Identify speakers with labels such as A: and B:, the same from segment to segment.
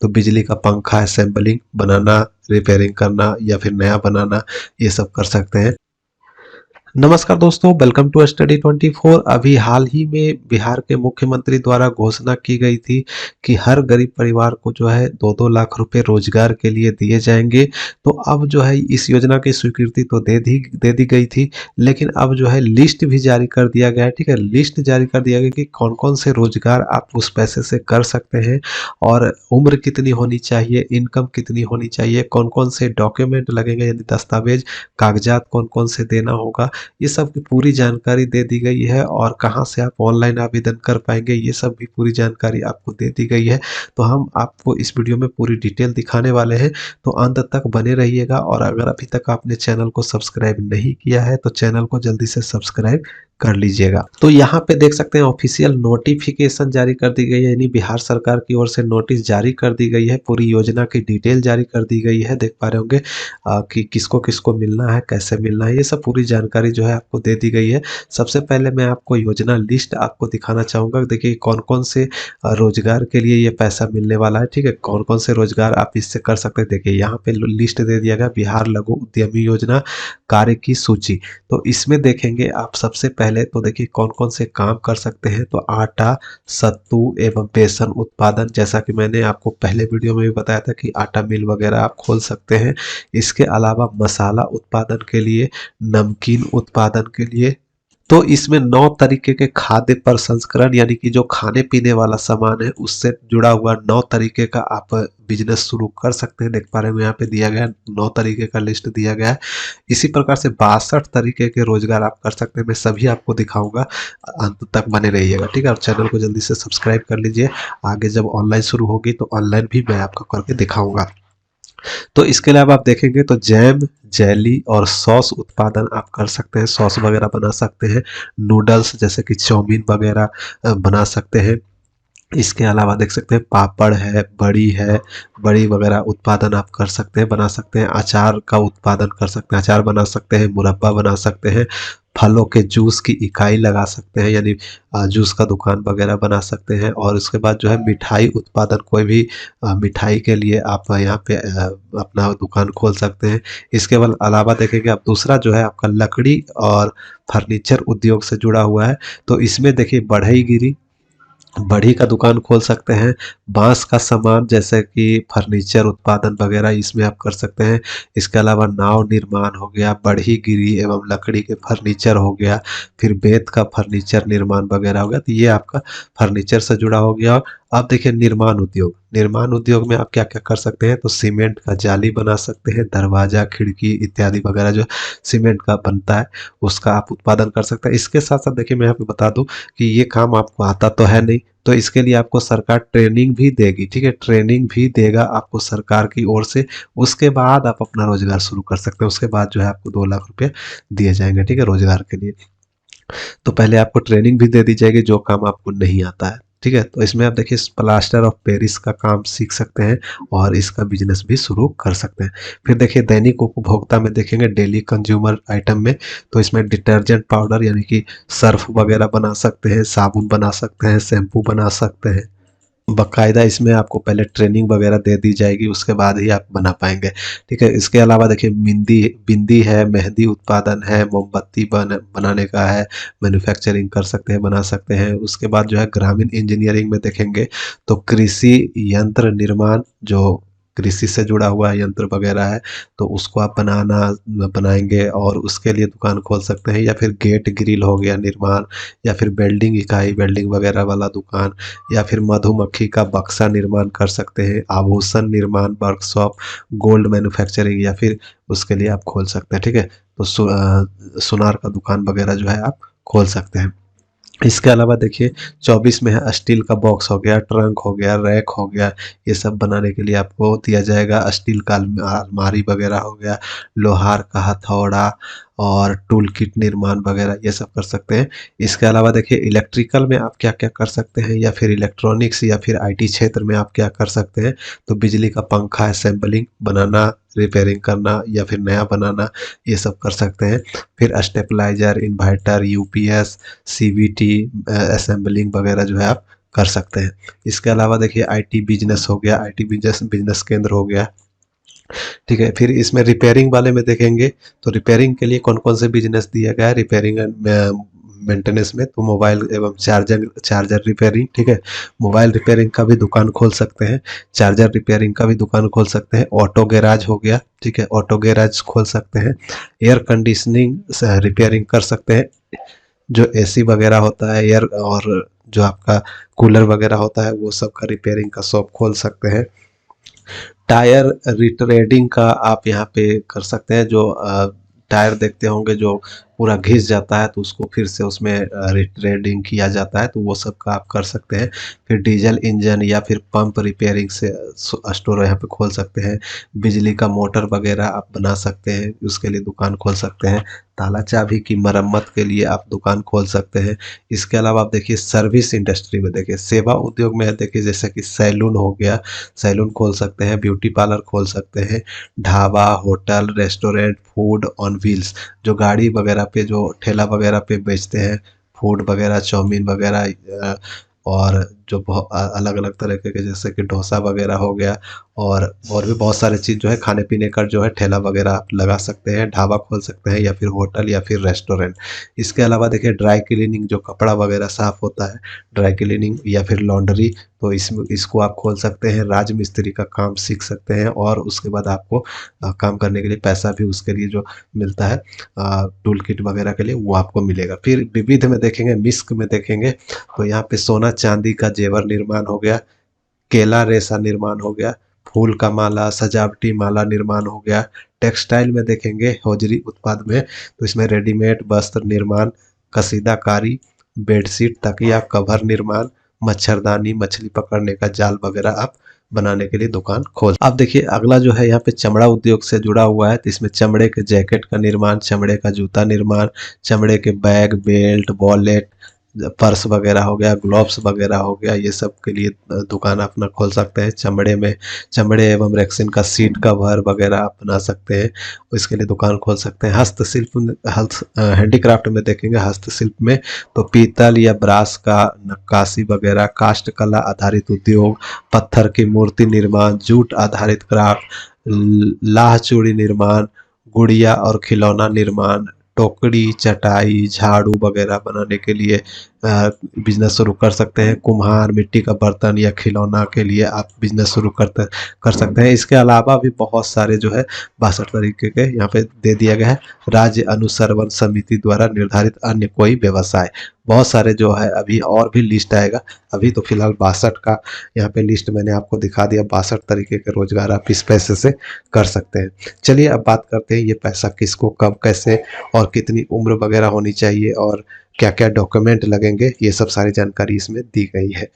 A: तो बिजली का पंखा असेंबलिंग बनाना, रिपेयरिंग करना या फिर नया बनाना, ये सब कर सकते हैं। नमस्कार दोस्तों, वेलकम टू स्टडी 24। अभी हाल ही में बिहार के मुख्यमंत्री द्वारा घोषणा की गई थी कि हर गरीब परिवार को जो है 2-2 लाख रुपए रोजगार के लिए दिए जाएंगे। तो अब जो है इस योजना की स्वीकृति तो दे दी गई थी, लेकिन अब जो है लिस्ट भी जारी कर दिया गया है। ठीक है, लिस्ट जारी कर दिया गया कि कौन कौन से रोजगार आप उस पैसे से कर सकते हैं और उम्र कितनी होनी चाहिए, इनकम कितनी होनी चाहिए, कौन कौन से डॉक्यूमेंट लगेंगे यानी दस्तावेज, कागजात कौन कौन से देना होगा, ये सब की पूरी जानकारी दे दी गई है। और कहाँ से आप ऑनलाइन आवेदन कर पाएंगे, ये सब भी पूरी जानकारी आपको दे दी गई है। तो हम आपको इस वीडियो में पूरी डिटेल दिखाने वाले हैं, तो अंत तक बने रहिएगा। और अगर अभी तक आपने चैनल को सब्सक्राइब नहीं किया है तो चैनल को जल्दी से सब्सक्राइब कर लीजिएगा। तो यहाँ पे देख सकते हैं ऑफिशियल नोटिफिकेशन जारी कर दी गई है, यानी बिहार सरकार की ओर से नोटिस जारी कर दी गई है, पूरी योजना की डिटेल जारी कर दी गई है। देख पा रहे होंगे कि किसको किसको मिलना है, कैसे मिलना है, ये सब पूरी जानकारी जो है आपको दे दी गई है। सबसे पहले मैं आपको योजना लिस्ट आपको दिखाना चाहूँगा। देखिए कौन कौन से रोजगार के लिए ये पैसा मिलने वाला है। ठीक है, कौन कौन से रोजगार आप इससे कर सकते हैं। देखिए यहाँ पे लिस्ट दे दिया गया, बिहार लघु उद्यमी योजना कार्य की सूची। तो इसमें देखेंगे आप सबसे पहले, तो देखिए कौन कौन से काम कर सकते हैं। तो आटा, सत्तू एवं बेसन उत्पादन, जैसा कि मैंने आपको पहले वीडियो में भी बताया था कि आटा मिल वगैरह आप खोल सकते हैं। इसके अलावा मसाला उत्पादन के लिए, नमकीन उत्पादन के लिए, तो इसमें 9 तरीके के खाद्य प्रसंस्करण यानी कि जो खाने पीने वाला सामान है उससे जुड़ा हुआ 9 तरीके का आप बिजनेस शुरू कर सकते हैं। देख पा रहे हैं यहाँ पे दिया गया 9 तरीके का लिस्ट दिया गया है। इसी प्रकार से 62 तरीके के रोजगार आप कर सकते हैं। मैं सभी आपको दिखाऊंगा, अंत तक बने रहिएगा। ठीक है, और चैनल को जल्दी से सब्सक्राइब कर लीजिए। आगे जब ऑनलाइन शुरू होगी तो ऑनलाइन भी मैं आपको करके दिखाऊंगा। तो इसके अलावा आप देखेंगे तो जैम, जेली और सॉस उत्पादन आप कर सकते हैं। सॉस वगैरह बना सकते हैं, नूडल्स जैसे कि चाउमीन वगैरह बना सकते हैं। इसके अलावा देख सकते हैं पापड़ है, बड़ी वगैरह उत्पादन आप कर सकते हैं, बना सकते हैं। अचार का उत्पादन कर सकते हैं, अचार बना सकते हैं, मुरब्बा बना सकते हैं। फलों के जूस की इकाई लगा सकते हैं, यानी जूस का दुकान वगैरह बना सकते हैं। और उसके बाद जो है मिठाई उत्पादन, कोई भी मिठाई के लिए आप यहाँ पे अपना दुकान खोल सकते हैं। इसके बाद अलावा देखेंगे आप दूसरा जो है आपका लकड़ी और फर्नीचर उद्योग से जुड़ा हुआ है। तो इसमें देखिए बढ़ईगिरी, बढ़ी का दुकान खोल सकते हैं। बांस का सामान जैसे कि फर्नीचर उत्पादन वगैरह इसमें आप कर सकते हैं। इसके अलावा नाव निर्माण हो गया, बढ़ी गिरी एवं लकड़ी के फर्नीचर हो गया, फिर बेत का फर्नीचर निर्माण वगैरह हो गया। तो ये आपका फर्नीचर से जुड़ा हो गया। अब देखिए निर्माण उद्योग, निर्माण उद्योग में आप क्या क्या कर सकते हैं। तो सीमेंट का जाली बना सकते हैं, दरवाजा, खिड़की इत्यादि वगैरह जो सीमेंट का बनता है उसका आप उत्पादन कर सकते हैं। इसके साथ साथ देखिए मैं यहाँ पे बता दूं कि ये काम आपको आता तो है नहीं, तो इसके लिए आपको सरकार ट्रेनिंग भी देगी। ठीक है, ट्रेनिंग भी देगा आपको सरकार की ओर से। उसके बाद आप अपना रोजगार शुरू कर सकते हैं। उसके बाद जो है आपको 2 लाख रुपए दिए जाएंगे। ठीक है, रोजगार के लिए। तो पहले आपको ट्रेनिंग भी दे दी जाएगी जो काम आपको नहीं आता है। ठीक है, तो इसमें आप देखिए प्लास्टर ऑफ पेरिस का काम सीख सकते हैं और इसका बिजनेस भी शुरू कर सकते हैं। फिर देखिए दैनिक उपभोक्ता में देखेंगे डेली कंज्यूमर आइटम में, तो इसमें डिटर्जेंट पाउडर यानी कि सर्फ वगैरह बना सकते हैं, साबुन बना सकते हैं, शैम्पू बना सकते हैं। बाकायदा इसमें आपको पहले ट्रेनिंग वगैरह दे दी जाएगी, उसके बाद ही आप बना पाएंगे। ठीक है, इसके अलावा देखिए बिंदी है, मेहंदी उत्पादन है, मोमबत्ती बनाने का है, मैन्युफैक्चरिंग कर सकते हैं, बना सकते हैं। उसके बाद जो है ग्रामीण इंजीनियरिंग में देखेंगे तो कृषि यंत्र निर्माण, जो कृषि से जुड़ा हुआ यंत्र वगैरह है तो उसको आप बनाएंगे और उसके लिए दुकान खोल सकते हैं। या फिर गेट ग्रिल हो गया निर्माण, या फिर वेल्डिंग इकाई, वेल्डिंग वगैरह वाला दुकान, या फिर मधुमक्खी का बक्सा निर्माण कर सकते हैं, आभूषण निर्माण वर्कशॉप, गोल्ड मैन्युफैक्चरिंग, या फिर उसके लिए आप खोल सकते हैं। ठीक है, तो सुनार का दुकान वगैरह जो है आप खोल सकते हैं। इसके अलावा देखिए 24 में है स्टील का बॉक्स हो गया, ट्रंक हो गया, रैक हो गया, ये सब बनाने के लिए आपको दिया जाएगा। स्टील का अलमारी वगैरह हो गया, लोहार का हथौड़ा और टूल किट निर्माण वगैरह ये सब कर सकते हैं। इसके अलावा देखिए इलेक्ट्रिकल में आप क्या क्या कर सकते हैं, या फिर इलेक्ट्रॉनिक्स या फिर आईटी क्षेत्र में आप क्या कर सकते हैं। तो बिजली का पंखा असेंबलिंग बनाना, रिपेयरिंग करना या फिर नया बनाना, ये सब कर सकते हैं। फिर stabiliser, inverter, UPS, CVT assembling वगैरह जो है आप कर सकते हैं। इसके अलावा देखिए आईटी बिजनेस हो गया, आईटी बिजनेस बिजनेस केंद्र हो गया, ठीक है। फिर इसमें रिपेयरिंग वाले में देखेंगे तो रिपेयरिंग के लिए कौन कौन से बिजनेस दिया गया है रिपेयरिंग एंड मेंटेनेंस में, तो मोबाइल एवं चार्जर चार्जर रिपेयरिंग, ठीक है। मोबाइल रिपेयरिंग का भी दुकान खोल सकते हैं, चार्जर रिपेयरिंग का भी दुकान खोल सकते हैं, ऑटो गैराज हो गया, ठीक है, ऑटो गैराज खोल सकते हैं, एयर कंडीशनिंग रिपेयरिंग कर सकते हैं, जो एसी वगैरह होता है एयर, और जो आपका कूलर वगैरह होता है वो सब का रिपेयरिंग का शॉप खोल सकते हैं। टायर रिट्रेडिंग का आप यहाँ पे कर सकते हैं, जो टायर देखते होंगे जो पूरा घिस जाता है तो उसको फिर से उसमें रिट्रेडिंग किया जाता है, तो वो सब का आप कर सकते हैं। फिर डीजल इंजन या फिर पंप रिपेयरिंग से स्टोर यहाँ पे खोल सकते हैं। बिजली का मोटर वगैरह आप बना सकते हैं, उसके लिए दुकान खोल सकते हैं। ताला चाबी की मरम्मत के लिए आप दुकान खोल सकते हैं। इसके अलावा आप देखिए सर्विस इंडस्ट्री में देखिए सेवा उद्योग में देखिए जैसे कि सैलून हो गया, सैलून खोल सकते हैं, ब्यूटी पार्लर खोल सकते हैं, dhaba, hotel, restaurant, food on wheels, जो गाड़ी वगैरह पे जो ठेला वगैरह पे बेचते हैं, फूड वगैरह, चाउमीन वगैरह, और जो अलग अलग तरह के जैसे कि डोसा वगैरह हो गया, और भी बहुत सारे चीज़ जो है खाने पीने का जो है ठेला वगैरह आप लगा सकते हैं, ढाबा खोल सकते हैं या फिर होटल या फिर रेस्टोरेंट। इसके अलावा देखिए ड्राई क्लीनिंग, जो कपड़ा वगैरह साफ़ होता है, ड्राई क्लीनिंग या फिर लॉन्ड्री, तो इसको आप खोल सकते हैं। राज मिस्त्री का काम सीख सकते हैं और उसके बाद आपको काम करने के लिए पैसा भी उसके लिए जो मिलता है टूल किट वगैरह के लिए वो आपको मिलेगा। फिर विविध में देखेंगे, मिस्क में देखेंगे तो यहाँ पे सोना चांदी का जेवर निर्माण हो गया, केला रेशा निर्माण हो गया, फूल का माला, सजावटी माला निर्माण हो गया। टेक्सटाइल में देखेंगे हौजरी उत्पाद में तो इसमें रेडीमेड वस्त्र निर्माण, कसीदाकारी, बेडशीट, तकिया कवर निर्माण, मच्छरदानी, मछली पकड़ने का जाल वगैरह आप बनाने के लिए दुकान खोल। अब देखिए अगला जो है यहाँ पे चमड़ा उद्योग से जुड़ा हुआ है, तो इसमें चमड़े के जैकेट का निर्माण, चमड़े का जूता निर्माण, चमड़े के बैग, बेल्ट, वॉलेट, पर्स वगैरह हो गया, ग्लोव्स वगैरह हो गया, ये सब के लिए दुकान अपना खोल सकते हैं। चमड़े में चमड़े एवं रेक्सिन का सीट कवर वगैरह आप बना सकते हैं, इसके लिए दुकान खोल सकते हैं। हस्तशिल्प हैंडीक्राफ्ट में देखेंगे, हस्तशिल्प में तो पीतल या ब्रास का नक्काशी वगैरह, काष्ठ कला आधारित उद्योग, पत्थर की मूर्ति निर्माण, जूट आधारित क्राफ्ट, लाह चूड़ी निर्माण, गुड़िया और खिलौना निर्माण, टोकरी, चटाई, झाड़ू वगैरह बनाने के लिए बिजनेस शुरू कर सकते हैं। कुम्हार, मिट्टी का बर्तन या खिलौना के लिए आप बिजनेस शुरू कर सकते हैं। इसके अलावा भी बहुत सारे जो है 62 तरीके के यहाँ पे दे दिया गया है। राज्य अनुसंधान समिति द्वारा निर्धारित अन्य कोई व्यवसाय, बहुत सारे जो है अभी और भी लिस्ट आएगा। अभी तो फिलहाल 62 का यहाँ पे लिस्ट मैंने आपको दिखा दिया, 62 तरीके के रोजगार आप इस पैसे से कर सकते हैं। चलिए अब बात करते हैं ये पैसा किसको कब कैसे और कितनी उम्र वगैरह होनी चाहिए और क्या क्या डॉक्यूमेंट लगेंगे, ये सब सारी जानकारी इसमें दी गई है।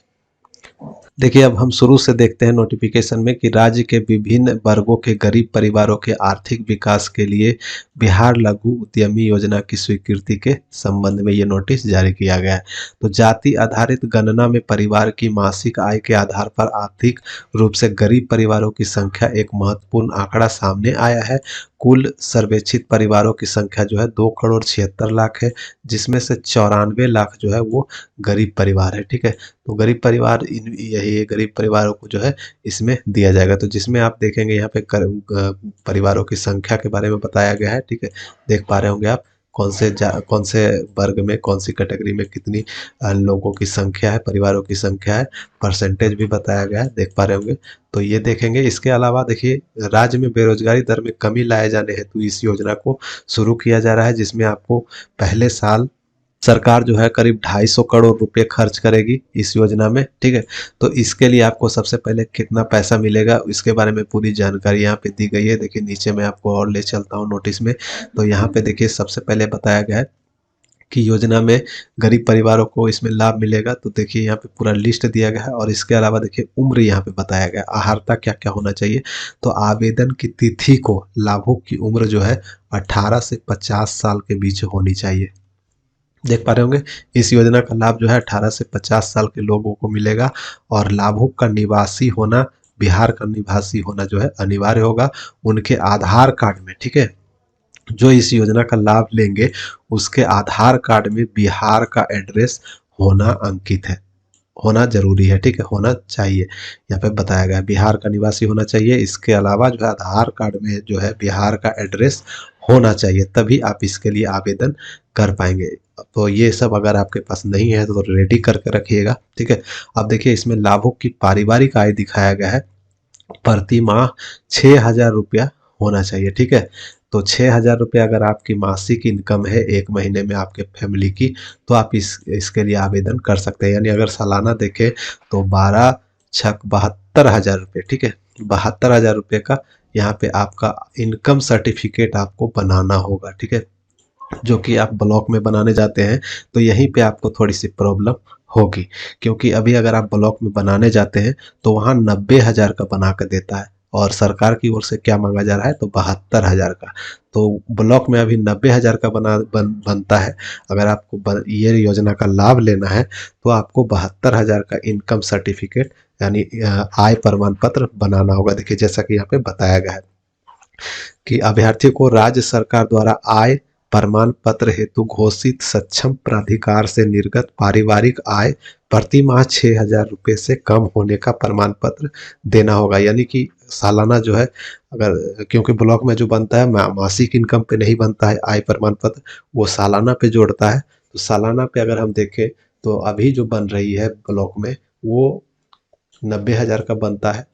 A: देखिए अब हम शुरू से देखते हैं नोटिफिकेशन में कि राज्य के विभिन्न वर्गों के गरीब परिवारों के आर्थिक विकास के लिए बिहार लघु उद्यमी योजना की स्वीकृति के संबंध में ये नोटिस जारी किया गया है। तो जाति आधारित गणना में परिवार की मासिक आय के आधार पर आर्थिक रूप से गरीब परिवारों की संख्या एक महत्वपूर्ण आंकड़ा सामने आया है। कुल सर्वेक्षित परिवारों की संख्या जो है 2,76,00,000 है, जिसमें से 94 लाख जो है वो गरीब परिवार है, ठीक है। तो गरीब परिवार यही गरीब परिवारों को जो है इसमें दिया जाएगा। तो जिसमें आप देखेंगे यहाँ पे परिवारों की संख्या के बारे में बताया गया है, ठीक है। देख पा रहे होंगे आप कौन से वर्ग में कौन सी कैटेगरी में कितनी लोगों की संख्या है, परिवारों की संख्या है, परसेंटेज भी बताया गया है, देख पा रहे होंगे। तो ये देखेंगे। इसके अलावा देखिए राज्य में बेरोजगारी दर में कमी लाए जाने हेतु इस योजना को शुरू किया जा रहा है, जिसमें आपको पहले साल सरकार जो है करीब 250 करोड़ रुपए खर्च करेगी इस योजना में, ठीक है। तो इसके लिए आपको सबसे पहले कितना पैसा मिलेगा इसके बारे में पूरी जानकारी यहाँ पे दी गई है। देखिए नीचे मैं आपको और ले चलता हूँ नोटिस में, तो यहाँ पे देखिए सबसे पहले बताया गया है कि योजना में गरीब परिवारों को इसमें लाभ मिलेगा। तो देखिए यहाँ पे पूरा लिस्ट दिया गया है और इसके अलावा देखिए उम्र यहाँ पे बताया गया है, अहार्ता क्या क्या होना चाहिए। तो आवेदन की तिथि को लाभुक की उम्र जो है 18 से 50 साल के बीच होनी चाहिए। देख पा रहे होंगे इस योजना का लाभ जो है 18 से 50 साल के लोगों को मिलेगा और लाभुक का निवासी होना, बिहार का निवासी होना जो है अनिवार्य होगा उनके आधार कार्ड में, ठीक है। जो इस योजना का लाभ लेंगे उसके आधार कार्ड में बिहार का एड्रेस होना अंकित है। होना जरूरी है, ठीक है, होना चाहिए। यहाँ पे बताया गया है बिहार का निवासी होना चाहिए। इसके अलावा जो है आधार कार्ड में जो है बिहार का एड्रेस होना चाहिए, तभी आप इसके लिए आवेदन कर पाएंगे। तो ये सब अगर आपके पास नहीं है तो रेडी करके रखिएगा, ठीक है। अब देखिए इसमें लाभुक की पारिवारिक आय दिखाया गया है, प्रति माह 6,000 रुपया होना चाहिए, ठीक है। तो 6,000 रुपया अगर आपकी मासिक इनकम है एक महीने में आपके फैमिली की, तो आप इसके लिए आवेदन कर सकते हैं। यानी अगर सालाना देखें तो 12 छक 72,000 रुपये, ठीक है। 72,000 रुपये का यहाँ पे आपका इनकम सर्टिफिकेट आपको बनाना होगा, ठीक है। जो कि आप ब्लॉक में बनाने जाते हैं तो यहीं पे आपको थोड़ी सी प्रॉब्लम होगी, क्योंकि अभी अगर आप ब्लॉक में बनाने जाते हैं तो वहाँ 90,000 का बना कर देता है, और सरकार की ओर से क्या मांगा जा रहा है तो 72,000 का। तो ब्लॉक में अभी 90,000 का बनता है। अगर आपको ये योजना का लाभ लेना है तो आपको 72,000 का इनकम सर्टिफिकेट यानी आय प्रमाण पत्र बनाना होगा। देखिए जैसा कि यहाँ पे बताया गया है कि अभ्यर्थी को राज्य सरकार द्वारा आय प्रमाण पत्र हेतु घोषित सक्षम प्राधिकार से निर्गत पारिवारिक आय प्रति माह 6,000 रुपये से कम होने का प्रमाण पत्र देना होगा। यानी कि सालाना जो है, अगर क्योंकि ब्लॉक में जो बनता है मासिक इनकम पे नहीं बनता है आय प्रमाण पत्र, वो सालाना पे जोड़ता है। तो सालाना पे अगर हम देखें तो अभी जो बन रही है ब्लॉक में वो 90,000 का बनता है,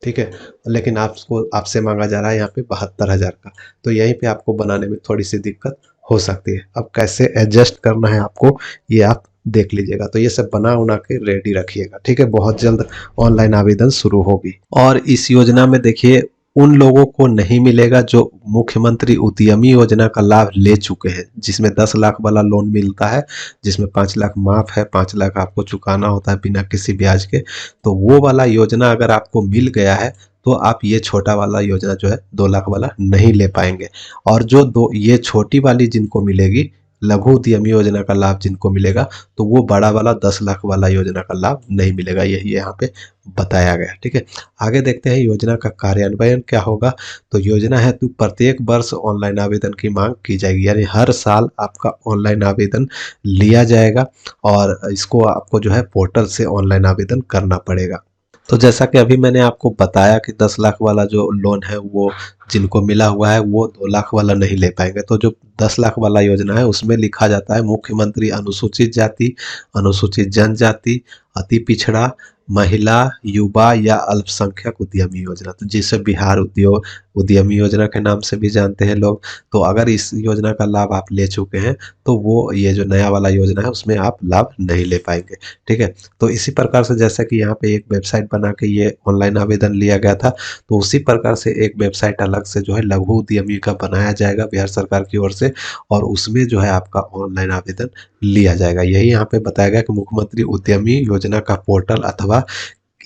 A: ठीक है। लेकिन आपको आपसे मांगा जा रहा है यहाँ पे 72,000 का। तो यहीं पे आपको बनाने में थोड़ी सी दिक्कत हो सकती है। अब कैसे एडजस्ट करना है आपको ये आप देख लीजिएगा। तो ये सब बना उना के रेडी रखिएगा, ठीक है। बहुत जल्द ऑनलाइन आवेदन शुरू होगी। और इस योजना में देखिए उन लोगों को नहीं मिलेगा जो मुख्यमंत्री उद्यमी योजना का लाभ ले चुके हैं, जिसमें 10 लाख वाला लोन मिलता है, जिसमें 5 लाख माफ है, 5 लाख आपको चुकाना होता है बिना किसी ब्याज के। तो वो वाला योजना अगर आपको मिल गया है तो आप ये छोटा वाला योजना जो है 2 लाख वाला नहीं ले पाएंगे। और जो दो ये छोटी वाली जिनको मिलेगी, लघु उद्यमी योजना का लाभ जिनको मिलेगा, तो वो बड़ा वाला 10 लाख वाला योजना का लाभ नहीं मिलेगा। यही यहाँ पे बताया गया, ठीक है। आगे देखते हैं योजना का कार्यान्वयन क्या होगा। तो योजना है तो प्रत्येक वर्ष ऑनलाइन आवेदन की मांग की जाएगी, यानी हर साल आपका ऑनलाइन आवेदन लिया जाएगा, और इसको आपको जो है पोर्टल से ऑनलाइन आवेदन करना पड़ेगा। तो जैसा कि अभी मैंने आपको बताया कि 10 लाख वाला जो लोन है वो जिनको मिला हुआ है वो 2 लाख वाला नहीं ले पाएंगे। तो जो 10 लाख वाला योजना है उसमें लिखा जाता है मुख्यमंत्री अनुसूचित जाति, अनुसूचित जनजाति, अति पिछड़ा, महिला, युवा या अल्पसंख्यक उद्यमी योजना, तो जिसे बिहार उद्योग उद्यमी योजना के नाम से भी जानते हैं लोग। तो अगर इस योजना का लाभ आप ले चुके हैं तो वो ये जो नया वाला योजना है उसमें आप लाभ नहीं ले पाएंगे, ठीक है। तो इसी प्रकार से जैसा कि यहाँ पे एक वेबसाइट बना के ये ऑनलाइन आवेदन लिया गया था, तो उसी प्रकार से एक वेबसाइट अलग से जो है लघु उद्यमी का बनाया जाएगा बिहार सरकार की ओर से, और उसमें जो है आपका ऑनलाइन आवेदन लिया जाएगा। यही यहाँ पे बताया गया कि मुख्यमंत्री उद्यमी योजना का पोर्टल अथवा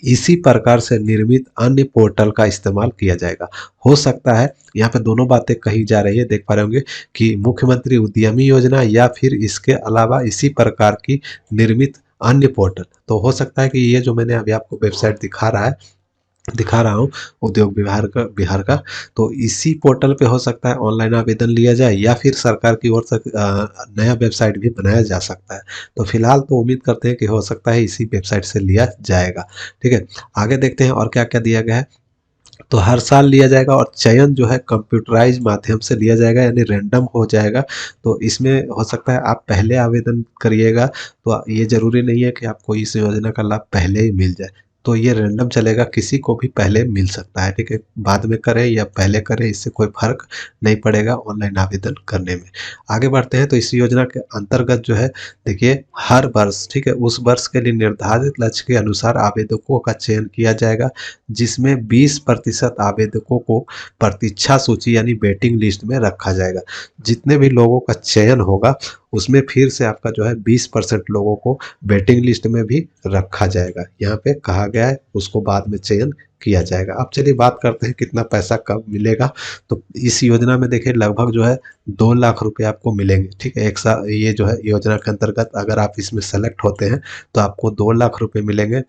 A: इसी प्रकार से निर्मित अन्य पोर्टल का इस्तेमाल किया जाएगा। हो सकता है यहाँ पे दोनों बातें कही जा रही है, देख पा रहे होंगे कि मुख्यमंत्री उद्यमी योजना या फिर इसके अलावा इसी प्रकार की निर्मित अन्य पोर्टल। तो हो सकता है कि ये जो मैंने अभी आपको वेबसाइट दिखा रहा हूँ उद्योग बिहार का, तो इसी पोर्टल पे हो सकता है ऑनलाइन आवेदन लिया जाए, या फिर सरकार की ओर से नया वेबसाइट भी बनाया जा सकता है। तो फिलहाल तो उम्मीद करते हैं कि हो सकता है इसी वेबसाइट से लिया जाएगा, ठीक है। आगे देखते हैं और क्या क्या दिया गया है। तो हर साल लिया जाएगा, और चयन जो है कंप्यूटराइज माध्यम से लिया जाएगा, यानी रैंडम हो जाएगा। तो इसमें हो सकता है आप पहले आवेदन करिएगा, तो ये जरूरी नहीं है कि आपको इस योजना का लाभ पहले ही मिल जाए। तो ये रैंडम चलेगा, किसी को भी पहले मिल सकता है, ठीक है। बाद में करें या पहले करें इससे कोई फर्क नहीं पड़ेगा ऑनलाइन आवेदन करने में। आगे बढ़ते हैं। तो इस योजना के अंतर्गत जो है देखिए हर वर्ष, ठीक है, उस वर्ष के लिए निर्धारित लक्ष्य के अनुसार आवेदकों का चयन किया जाएगा, जिसमें 20% आवेदकों को प्रतीक्षा सूची यानी वेटिंग लिस्ट में रखा जाएगा। जितने भी लोगों का चयन होगा उसमें फिर से आपका जो है 20% लोगों को वेटिंग लिस्ट में भी रखा जाएगा। यहाँ पे कहा गया है उसको बाद में चयन किया जाएगा। अब चलिए बात करते हैं कितना पैसा कब मिलेगा। तो इस योजना में देखिए लगभग जो है 2 लाख रुपए आपको मिलेंगे, ठीक है। एक साल ये जो है योजना के अंतर्गत अगर आप इसमें सेलेक्ट होते हैं तो आपको 2 लाख रुपए मिलेंगे,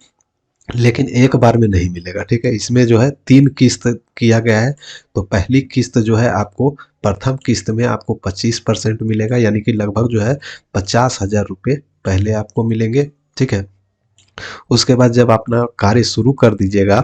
A: लेकिन एक बार में नहीं मिलेगा, ठीक है। इसमें जो है 3 किस्त किया गया है। तो पहली किस्त जो है आपको प्रथम किस्त में आपको 25% मिलेगा, यानी कि लगभग जो है 50,000 रुपये पहले आपको मिलेंगे, ठीक है। उसके बाद जब अपना कार्य शुरू कर दीजिएगा,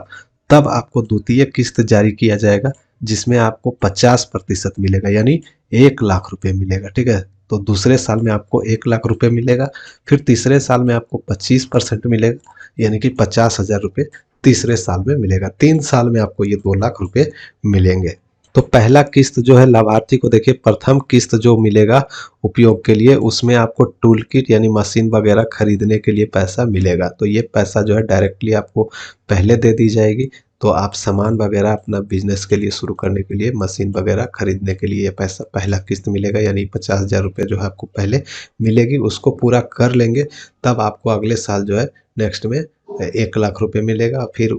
A: तब आपको द्वितीय किस्त जारी किया जाएगा, जिसमें आपको 50% मिलेगा, यानी 1 लाख रुपए मिलेगा। ठीक है, तो दूसरे साल में आपको 1 लाख रुपए मिलेगा। फिर तीसरे साल में आपको 25% मिलेगा, यानी कि 50,000 रुपये तीसरे साल में मिलेगा। 3 साल में आपको ये 2 लाख रुपए मिलेंगे। तो पहला किस्त जो है लाभार्थी को, देखिए प्रथम किस्त जो मिलेगा उपयोग के लिए, उसमें आपको टूल किट यानी मशीन वगैरह खरीदने के लिए पैसा मिलेगा। तो ये पैसा जो है डायरेक्टली आपको पहले दे दी जाएगी। तो आप सामान वगैरह अपना बिजनेस के लिए शुरू करने के लिए, मशीन वगैरह खरीदने के लिए ये पैसा पहला किस्त मिलेगा, यानी 50,000 रुपये जो है आपको पहले मिलेगी। उसको पूरा कर लेंगे तब आपको अगले साल जो है नेक्स्ट में 1 लाख रुपए मिलेगा। फिर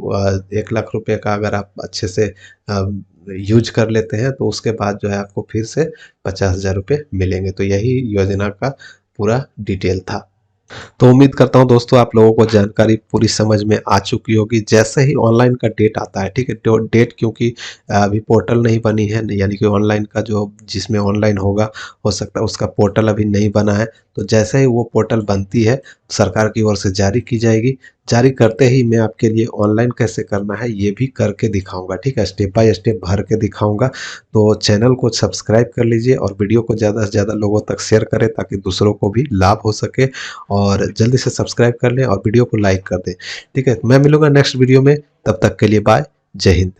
A: 1 लाख रुपए का अगर आप अच्छे से यूज कर लेते हैं तो उसके बाद जो है आपको फिर से 50,000 रुपये मिलेंगे। तो यही योजना का पूरा डिटेल था। तो उम्मीद करता हूँ दोस्तों आप लोगों को जानकारी पूरी समझ में आ चुकी होगी। जैसे ही ऑनलाइन का डेट आता है, ठीक है, तो डेट क्योंकि अभी पोर्टल नहीं बनी है, यानी कि ऑनलाइन का जो जिसमें ऑनलाइन होगा, हो सकता है उसका पोर्टल अभी नहीं बना है। तो जैसे ही वो पोर्टल बनती है, सरकार की ओर से जारी की जाएगी। जारी करते ही मैं आपके लिए ऑनलाइन कैसे करना है ये भी करके दिखाऊंगा। ठीक है, स्टेप बाय स्टेप भर के दिखाऊंगा। तो चैनल को सब्सक्राइब कर लीजिए और वीडियो को ज़्यादा से ज़्यादा लोगों तक शेयर करें, ताकि दूसरों को भी लाभ हो सके। और जल्दी से सब्सक्राइब कर लें और वीडियो को लाइक कर दें। ठीक है, मैं मिलूंगा नेक्स्ट वीडियो में, तब तक के लिए बाय, जय हिंद।